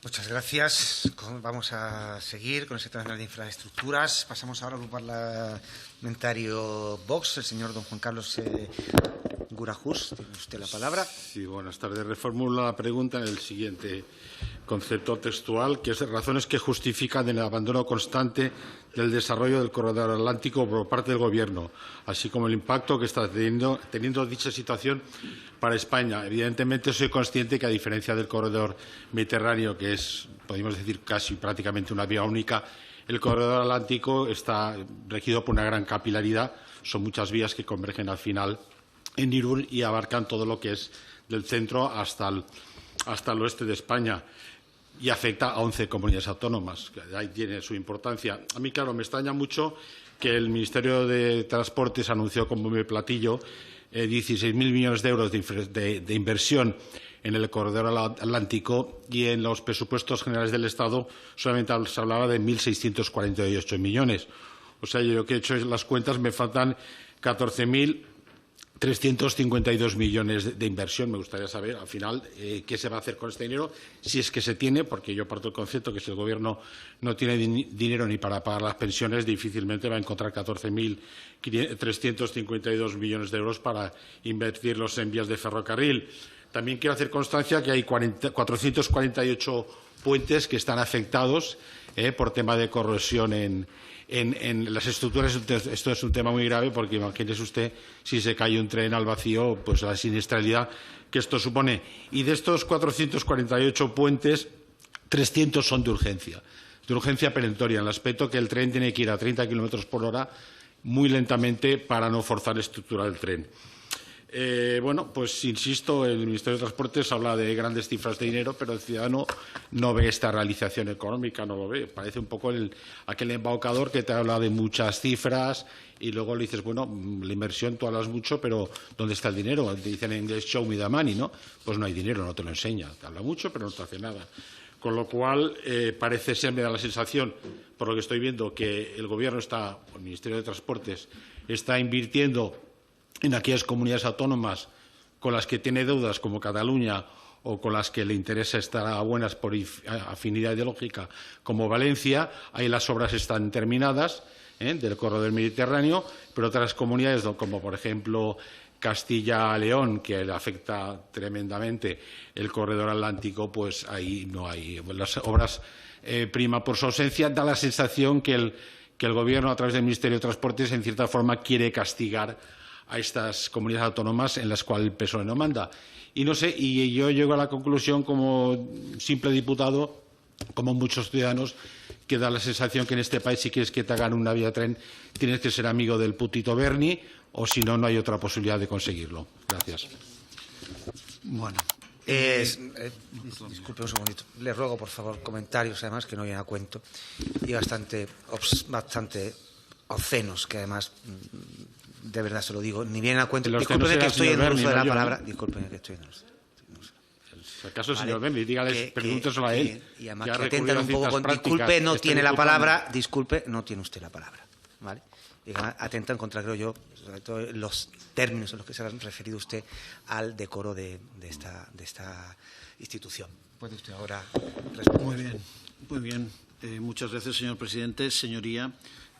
Muchas gracias. Vamos a seguir con el sector nacional de infraestructuras. Pasamos ahora al grupo parlamentario Vox. El señor don Juan Carlos Gurajús, tiene usted la palabra. Sí, buenas tardes. Reformulo la pregunta en el siguiente concepto textual, que es razones que justifican el abandono constante del desarrollo del corredor atlántico por parte del Gobierno, así como el impacto que está teniendo dicha situación para España. Evidentemente, soy consciente que, a diferencia del corredor mediterráneo, que es, podemos decir, casi prácticamente una vía única, el corredor atlántico está regido por una gran capilaridad. Son muchas vías que convergen al final en Irún y abarcan todo lo que es del centro hasta el oeste de España, y afecta a 11 comunidades autónomas. Ahí tiene su importancia. A mí, claro, me extraña mucho que el Ministerio de Transportes anunció con bombo y platillo 16.000 millones de euros de inversión en el corredor atlántico, y en los presupuestos generales del Estado solamente se hablaba de 1.648 millones. O sea, yo que he hecho las cuentas, me faltan 14.352 millones de inversión. Me gustaría saber, al final, qué se va a hacer con este dinero, si es que se tiene, porque yo parto del concepto que si el Gobierno no tiene dinero ni para pagar las pensiones, difícilmente va a encontrar 14.352 millones de euros para invertirlos en vías de ferrocarril. También quiero hacer constancia que hay 448 puentes que están afectados por tema de corrosión en las estructuras. Esto es un tema muy grave, porque imagínese usted si se cae un tren al vacío, pues la siniestralidad que esto supone. Y de estos 448 puentes, 300 son de urgencia perentoria, en el aspecto que el tren tiene que ir a 30 kilómetros por hora muy lentamente para no forzar la estructura del tren. Bueno, pues insisto, el Ministerio de Transportes habla de grandes cifras de dinero, pero el ciudadano no ve esta realización económica, no lo ve. Parece un poco aquel embaucador que te habla de muchas cifras y luego le dices, bueno, la inversión tú hablas mucho, pero ¿dónde está el dinero? Te dicen en inglés, show me the money, ¿no? Pues no hay dinero, no te lo enseña. Te habla mucho, pero no te hace nada. Con lo cual, parece ser, me da la sensación, por lo que estoy viendo, que el Gobierno el Ministerio de Transportes, está invirtiendo en aquellas comunidades autónomas con las que tiene deudas, como Cataluña, o con las que le interesa estar a buenas por afinidad ideológica, como Valencia. Ahí las obras están terminadas del corredor mediterráneo, pero otras comunidades, como por ejemplo Castilla-León, que le afecta tremendamente el corredor atlántico, pues ahí no hay. Las obras prima por su ausencia. Da la sensación que el Gobierno, a través del Ministerio de Transportes, en cierta forma quiere castigar a estas comunidades autónomas en las cuales el PSOE no manda. Y no sé, y yo llego a la conclusión, como simple diputado, como muchos ciudadanos, que da la sensación que en este país, si quieres que te hagan una vía de tren, tienes que ser amigo del putito Berni, o si no, no hay otra posibilidad de conseguirlo. Gracias. Bueno, disculpe un segundito. Le ruego, por favor, comentarios, además, que no vienen a cuento, y bastante obscenos, que además, de verdad se lo digo, ni vienen a cuento. Discúlpeme que estoy en el uso de la palabra. Discúlpeme que estoy en el uso. Si acaso el señor Berni, dígale, pregúnteselo a él. Y además que atentan un poco con disculpe, no tiene la palabra. Disculpe, no tiene usted la palabra. ¿Vale? Atentan contra, creo yo, sobre todo los términos en los que se ha referido usted al decoro de esta institución. ¿Puede usted ahora responder? Muy bien. Muchas gracias, señor presidente. Señoría,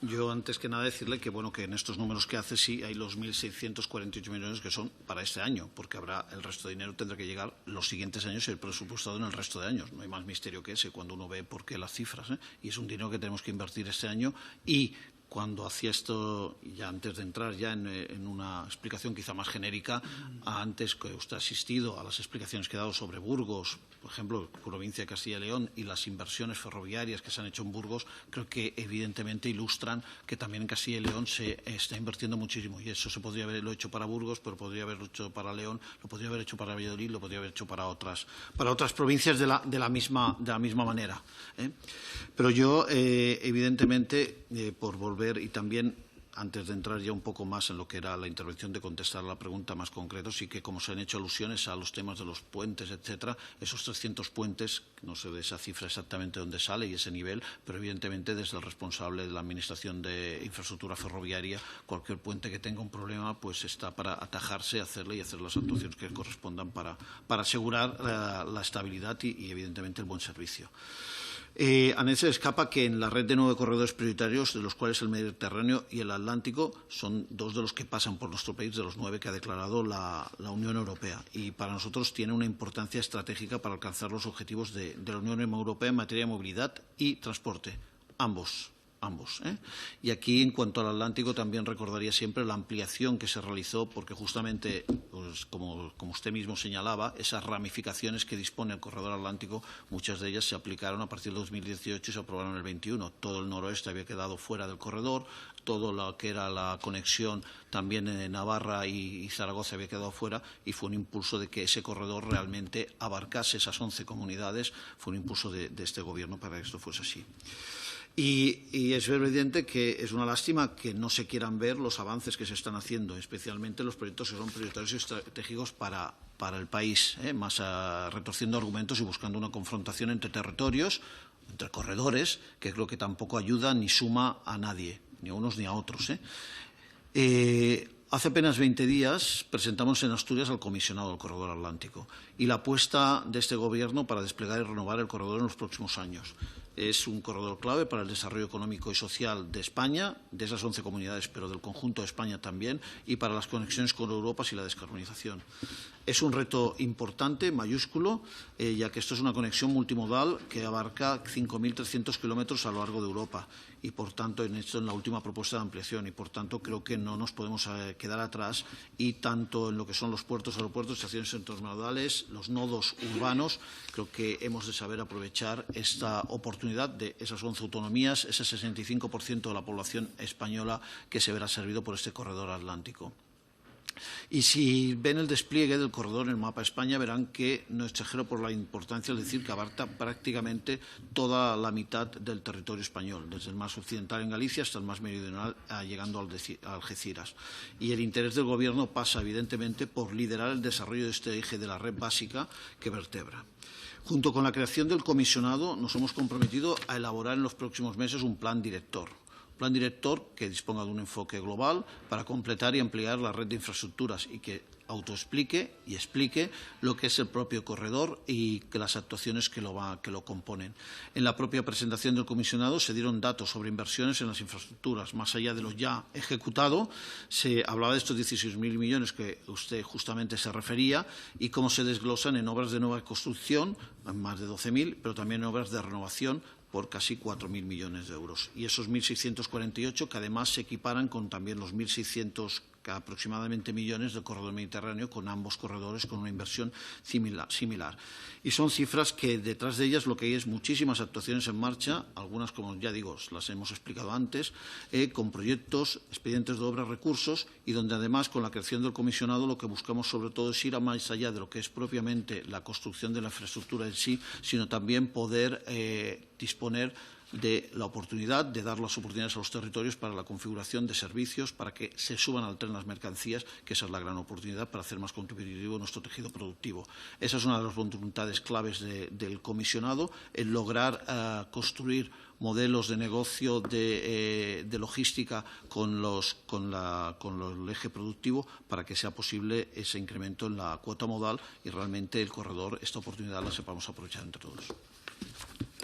yo antes que nada decirle que, bueno, que en estos números que hace sí hay los 1.648 millones que son para este año, porque habrá el resto de dinero tendrá que llegar los siguientes años y el presupuestado en el resto de años. No hay más misterio que ese cuando uno ve por qué las cifras, y es un dinero que tenemos que invertir este año. Y cuando hacía esto, ya antes de entrar ya en una explicación quizá más genérica, antes que usted ha asistido a las explicaciones que he dado sobre Burgos, por ejemplo, provincia de Castilla y León, y las inversiones ferroviarias que se han hecho en Burgos, creo que evidentemente ilustran que también en Castilla y León se está invirtiendo muchísimo. Y eso se podría haberlo hecho para Burgos, pero podría haberlo hecho para León, lo podría haber hecho para Valladolid, lo podría haber hecho para otras provincias de la misma manera. Pero yo, evidentemente, por volver, y también antes de entrar ya un poco más en lo que era la intervención de contestar a la pregunta más concreta, sí que como se han hecho alusiones a los temas de los puentes, etcétera, esos 300 puentes, no sé de esa cifra exactamente dónde sale y ese nivel, pero evidentemente desde el responsable de la Administración de Infraestructura Ferroviaria, cualquier puente que tenga un problema, pues está para atajarse, hacerle y hacer las actuaciones que correspondan para asegurar la estabilidad y evidentemente el buen servicio. A nadie se le escapa que en la red de 9 corredores prioritarios, de los cuales el Mediterráneo y el Atlántico son 2 de los que pasan por nuestro país, de los 9 que ha declarado la Unión Europea. Y para nosotros tiene una importancia estratégica para alcanzar los objetivos de la Unión Europea en materia de movilidad y transporte, ambos. Y aquí, en cuanto al Atlántico, también recordaría siempre la ampliación que se realizó, porque justamente, pues, como usted mismo señalaba, esas ramificaciones que dispone el corredor atlántico, muchas de ellas se aplicaron a partir de 2018 y se aprobaron en el 21. Todo el noroeste había quedado fuera del corredor, todo lo que era la conexión también en Navarra y Zaragoza había quedado fuera, y fue un impulso de que ese corredor realmente abarcase esas 11 comunidades, fue un impulso de este Gobierno para que esto fuese así. Y es evidente que es una lástima que no se quieran ver los avances que se están haciendo, especialmente los proyectos que son prioritarios y estratégicos para el país, más retorciendo argumentos y buscando una confrontación entre territorios, entre corredores, que es lo que tampoco ayuda ni suma a nadie, ni a unos ni a otros. Hace apenas 20 días presentamos en Asturias al comisionado del Corredor Atlántico y la apuesta de este Gobierno para desplegar y renovar el corredor en los próximos años. Es un corredor clave para el desarrollo económico y social de España, de esas 11 comunidades, pero del conjunto de España también, y para las conexiones con Europa y la descarbonización. Es un reto importante, mayúsculo, ya que esto es una conexión multimodal que abarca 5.300 kilómetros a lo largo de Europa y, por tanto, en la última propuesta de ampliación, y, por tanto, creo que no nos podemos quedar atrás, y tanto en lo que son los puertos, aeropuertos, estaciones intermodales, los nodos urbanos, creo que hemos de saber aprovechar esta oportunidad de esas 11 autonomías, ese 65% de la población española que se verá servido por este corredor atlántico. Y si ven el despliegue del corredor en el mapa de España, verán que no exagero por la importancia, es decir, que abarca prácticamente toda la mitad del territorio español, desde el más occidental en Galicia hasta el más meridional, llegando a Algeciras. Y el interés del Gobierno pasa, evidentemente, por liderar el desarrollo de este eje de la red básica que vertebra. Junto con la creación del comisionado, nos hemos comprometido a elaborar en los próximos meses un plan director que disponga de un enfoque global para completar y ampliar la red de infraestructuras y que autoexplique y explique lo que es el propio corredor y que las actuaciones que lo componen. En la propia presentación del comisionado se dieron datos sobre inversiones en las infraestructuras. Más allá de lo ya ejecutado, se hablaba de estos 16.000 millones que usted justamente se refería y cómo se desglosan en obras de nueva construcción, más de 12.000, pero también en obras de renovación, por casi 4.000 millones de euros. Y esos 1.648 que además se equiparan con también los 1.600 aproximadamente millones del corredor mediterráneo, con ambos corredores con una inversión similar. Y son cifras que detrás de ellas lo que hay es muchísimas actuaciones en marcha, algunas, como ya digo, las hemos explicado antes, con proyectos, expedientes de obras, recursos, y donde además con la creación del comisionado lo que buscamos sobre todo es ir más allá de lo que es propiamente la construcción de la infraestructura en sí, sino también poder disponer de la oportunidad de dar las oportunidades a los territorios para la configuración de servicios, para que se suban al tren las mercancías, que esa es la gran oportunidad para hacer más competitivo nuestro tejido productivo. Esa es una de las voluntades claves del comisionado, el lograr construir modelos de negocio de logística con el eje productivo para que sea posible ese incremento en la cuota modal y realmente el corredor, esta oportunidad la sepamos aprovechar entre todos.